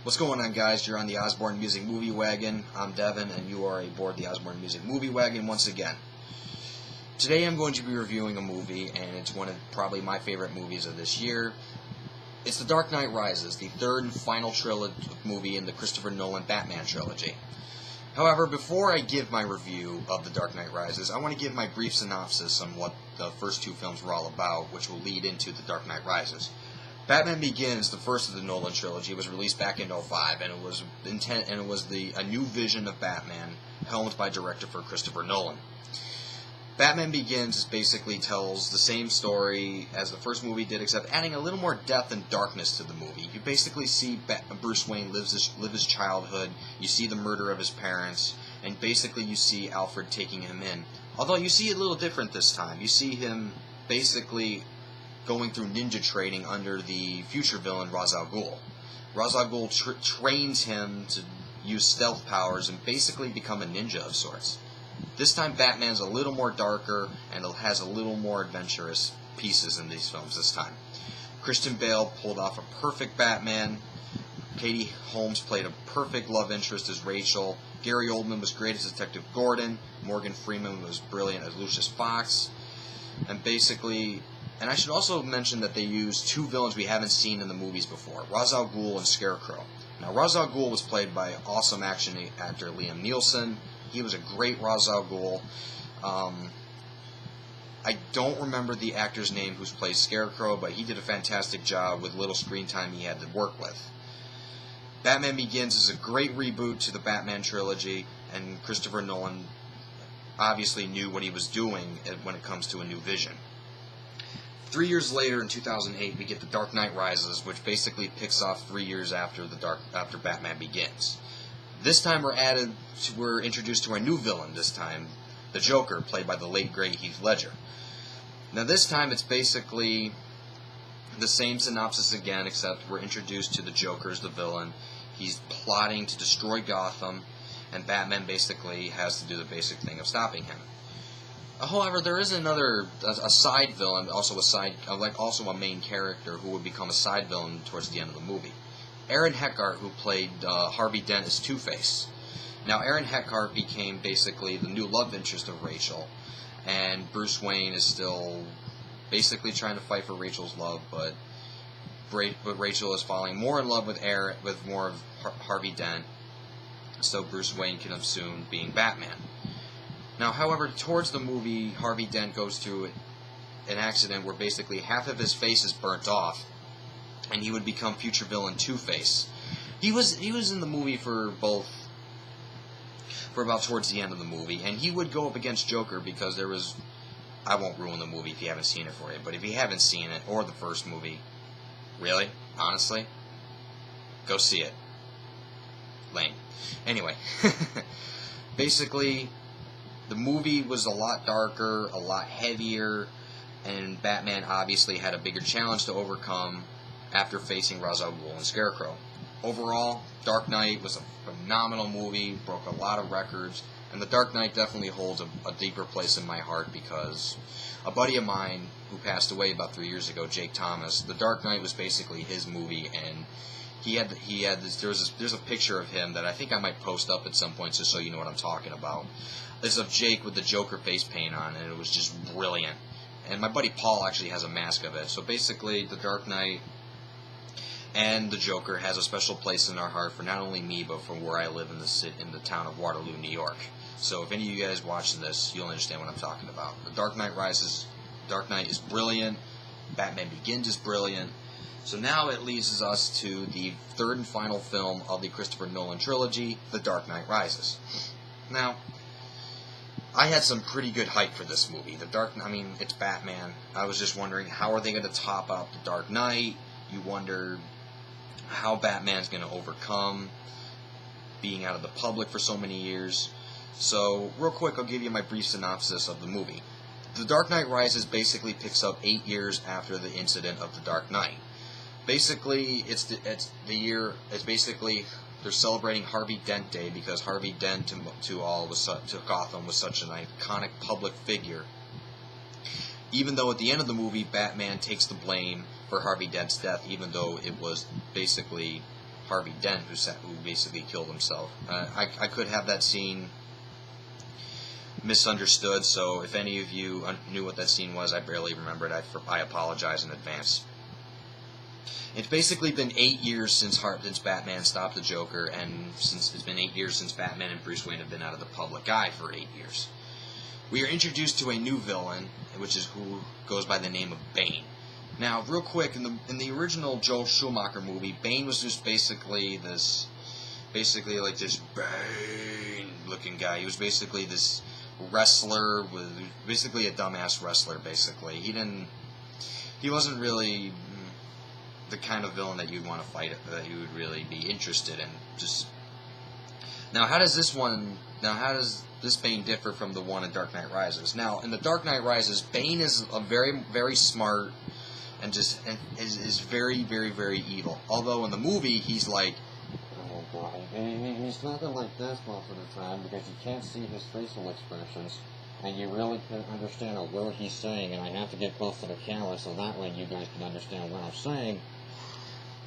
What's going on, guys? You're on the Osborne Music Movie Wagon. I'm Devin, and you are aboard the Osborne Music Movie Wagon once again. Today I'm going to be reviewing a movie, and it's one of probably my favorite movies of this year. It's The Dark Knight Rises, the third and final movie in the Christopher Nolan Batman trilogy. However, before I give my review of The Dark Knight Rises, I want to give my brief synopsis on what the first two films were all about, which will lead into The Dark Knight Rises. Batman Begins, the first of the Nolan trilogy, was released back in 2005, and it was a new vision of Batman, helmed by director Christopher Nolan. Batman Begins basically tells the same story as the first movie did, except adding a little more depth and darkness to the movie. You basically see Bruce Wayne live his childhood, you see the murder of his parents, and basically you see Alfred taking him in. Although you see it a little different this time. You see him basically going through ninja training under the future villain Ra's al Ghul. Ra's al Ghul trains him to use stealth powers and basically become a ninja of sorts. This time Batman's a little more darker and has a little more adventurous pieces in these films this time. Christian Bale pulled off a perfect Batman. Katie Holmes played a perfect love interest as Rachel. Gary Oldman was great as Detective Gordon. Morgan Freeman was brilliant as Lucius Fox. And I should also mention that they used two villains we haven't seen in the movies before, Ra's al Ghul and Scarecrow. Now, Ra's al Ghul was played by awesome action actor Liam Neeson. He was a great Ra's al Ghul. I don't remember the actor's name who's played Scarecrow, but he did a fantastic job with little screen time he had to work with. Batman Begins is a great reboot to the Batman trilogy, and Christopher Nolan obviously knew what he was doing when it comes to a new vision. 3 years later, in 2008, we get The Dark Knight Rises, which basically picks off 3 years after Batman Begins. This time we're introduced to a new villain this time, the Joker, played by the late, great Heath Ledger. Now this time it's basically the same synopsis again, except we're introduced to the Joker as the villain. He's plotting to destroy Gotham, and Batman basically has to do the basic thing of stopping him. However, there is a side villain, also a main character who would become a side villain towards the end of the movie. Aaron Eckhart, who played Harvey Dent as Two-Face. Now, Aaron Eckhart became basically the new love interest of Rachel, and Bruce Wayne is still basically trying to fight for Rachel's love, but Rachel is falling more in love with more of Harvey Dent, so Bruce Wayne can assume being Batman. Now, however, towards the movie, Harvey Dent goes through an accident where basically half of his face is burnt off, and he would become future villain Two-Face. He was in the movie for about towards the end of the movie, and he would go up against Joker because I won't ruin the movie if you haven't seen it for you, but if you haven't seen it, or the first movie, really, honestly, go see it. Lame. Anyway, basically, the movie was a lot darker, a lot heavier, and Batman obviously had a bigger challenge to overcome after facing Ra's al Ghul and Scarecrow. Overall, Dark Knight was a phenomenal movie, broke a lot of records, and The Dark Knight definitely holds a deeper place in my heart because a buddy of mine who passed away about 3 years ago, Jake Thomas, The Dark Knight was basically his movie, and there's a picture of him that I think I might post up at some point just so you know what I'm talking about. It's of Jake with the Joker face paint on, and it was just brilliant. And my buddy Paul actually has a mask of it. So basically, The Dark Knight and the Joker has a special place in our heart for not only me, but for where I live in the town of Waterloo, New York. So if any of you guys watching this, you'll understand what I'm talking about. The Dark Knight is brilliant. Batman Begins is brilliant. So now it leads us to the third and final film of the Christopher Nolan trilogy, The Dark Knight Rises. Now, I had some pretty good hype for this movie. It's Batman. I was just wondering, how are they going to top out The Dark Knight? You wonder how Batman's going to overcome being out of the public for so many years. So, real quick, I'll give you my brief synopsis of the movie. The Dark Knight Rises basically picks up 8 years after the incident of The Dark Knight. Basically, they're celebrating Harvey Dent Day because Harvey Dent to Gotham was such an iconic public figure. Even though at the end of the movie, Batman takes the blame for Harvey Dent's death, even though it was basically Harvey Dent, who basically killed himself. I could have that scene misunderstood, so if any of you knew what that scene was, I barely remember it. I apologize in advance. It's basically been 8 years since Batman stopped the Joker, and it's been 8 years since Batman and Bruce Wayne have been out of the public eye for 8 years. We are introduced to a new villain, who goes by the name of Bane. Now, real quick, in the original Joel Schumacher movie, Bane was just basically this Bane-looking guy. He was basically this wrestler, basically a dumbass wrestler, basically. He wasn't really the kind of villain that you'd want to fight, that you would really be interested in. Now, how does this Bane differ from the one in Dark Knight Rises? Now, in the Dark Knight Rises, Bane is a very, very smart and is very, very, very evil. Although in the movie, he's like, oh boy, he's talking like this most of the time because you can't see his facial expressions, and you really can't understand a word he's saying, and I have to get close to the camera so that way you guys can understand what I'm saying.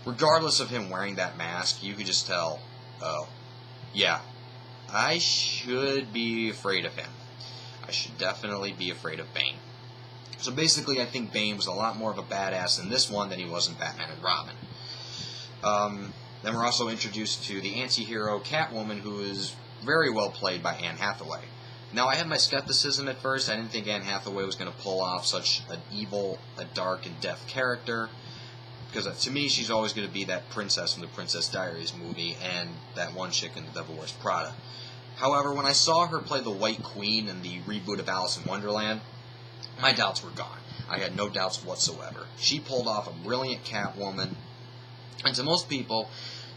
Regardless of him wearing that mask, you could just tell, oh, yeah, I should be afraid of him. I should definitely be afraid of Bane. So basically, I think Bane was a lot more of a badass in this one than he was in Batman and Robin. Then we're also introduced to the anti-hero Catwoman, who is very well played by Anne Hathaway. Now, I had my skepticism at first. I didn't think Anne Hathaway was going to pull off such an evil, a dark, and death character. Because to me, she's always going to be that princess from the Princess Diaries movie and that one chick in The Devil Wears Prada. However, when I saw her play the White Queen in the reboot of Alice in Wonderland, my doubts were gone. I had no doubts whatsoever. She pulled off a brilliant Catwoman, and to most people,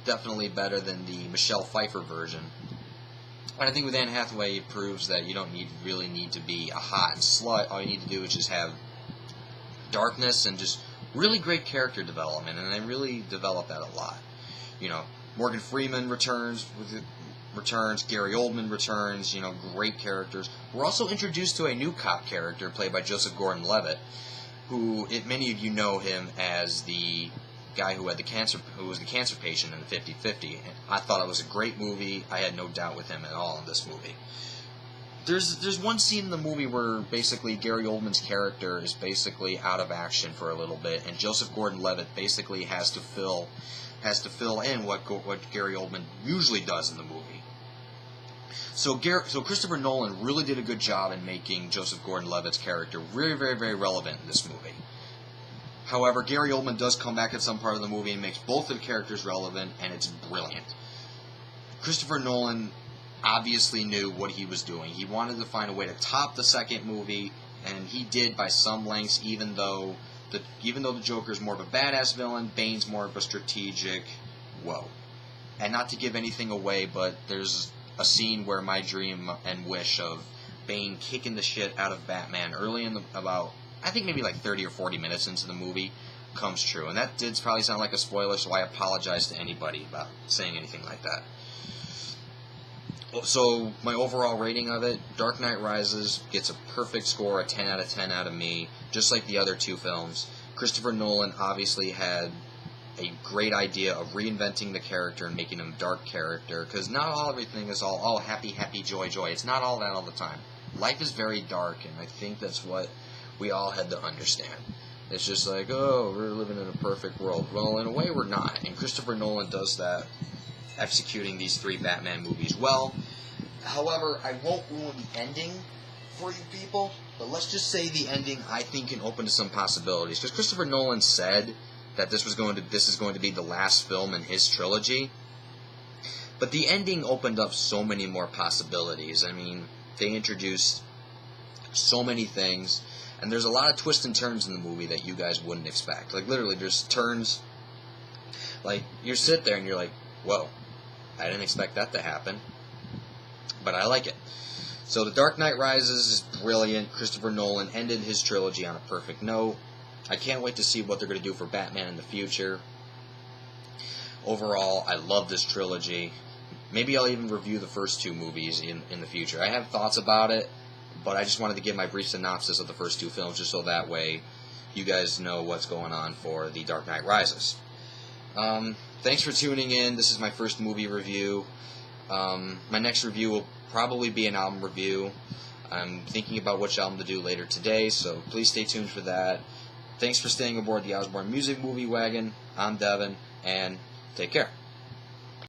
definitely better than the Michelle Pfeiffer version. And I think with Anne Hathaway, it proves that you don't really need to be a hot slut. All you need to do is just have darkness and just really great character development, and I really developed that a lot. You know, Morgan Freeman returns, Gary Oldman returns, great characters. We're also introduced to a new cop character played by Joseph Gordon-Levitt, who many of you know him as the guy who was the cancer patient in the 50-50. I thought it was a great movie. I had no doubt with him at all in this movie. There's one scene in the movie where basically Gary Oldman's character is basically out of action for a little bit, and Joseph Gordon-Levitt basically has to fill in what Gary Oldman usually does in the movie. So Christopher Nolan really did a good job in making Joseph Gordon-Levitt's character very, very, very relevant in this movie. However, Gary Oldman does come back at some part of the movie and makes both of the characters relevant, and it's brilliant. Christopher Nolan obviously knew what he was doing. He wanted to find a way to top the second movie, and he did by some lengths, even though the Joker's more of a badass villain, Bane's more of a strategic whoa. And not to give anything away, but there's a scene where my dream and wish of Bane kicking the shit out of Batman early in I think maybe like 30 or 40 minutes into the movie comes true. And that did probably sound like a spoiler, so I apologize to anybody about saying anything like that. So, my overall rating of it, Dark Knight Rises gets a perfect score, a 10 out of 10 out of me, just like the other two films. Christopher Nolan obviously had a great idea of reinventing the character and making him a dark character, because not everything is all happy, happy, joy, joy. It's not all that all the time. Life is very dark, and I think that's what we all had to understand. It's just like, oh, we're living in a perfect world. Well, in a way, we're not, and Christopher Nolan does that, executing these 3 Batman movies well. However, I won't ruin the ending for you people, but let's just say the ending, I think, can open to some possibilities. Because Christopher Nolan said that this is going to be the last film in his trilogy, but the ending opened up so many more possibilities. I mean, they introduced so many things, and there's a lot of twists and turns in the movie that you guys wouldn't expect. Like, literally, there's turns, like, you sit there and you're like, whoa, I didn't expect that to happen, but I like it. So The Dark Knight Rises is brilliant. Christopher Nolan ended his trilogy on a perfect note. I can't wait to see what they're going to do for Batman in the future. Overall, I love this trilogy. Maybe I'll even review the first 2 movies in the future. I have thoughts about it, but I just wanted to give my brief synopsis of the first 2 films just so that way you guys know what's going on for The Dark Knight Rises. Thanks for tuning in. This is my first movie review. My next review will probably be an album review. I'm thinking about which album to do later today, so please stay tuned for that. Thanks for staying aboard the Osborne Music Movie Wagon. I'm Devin, and take care.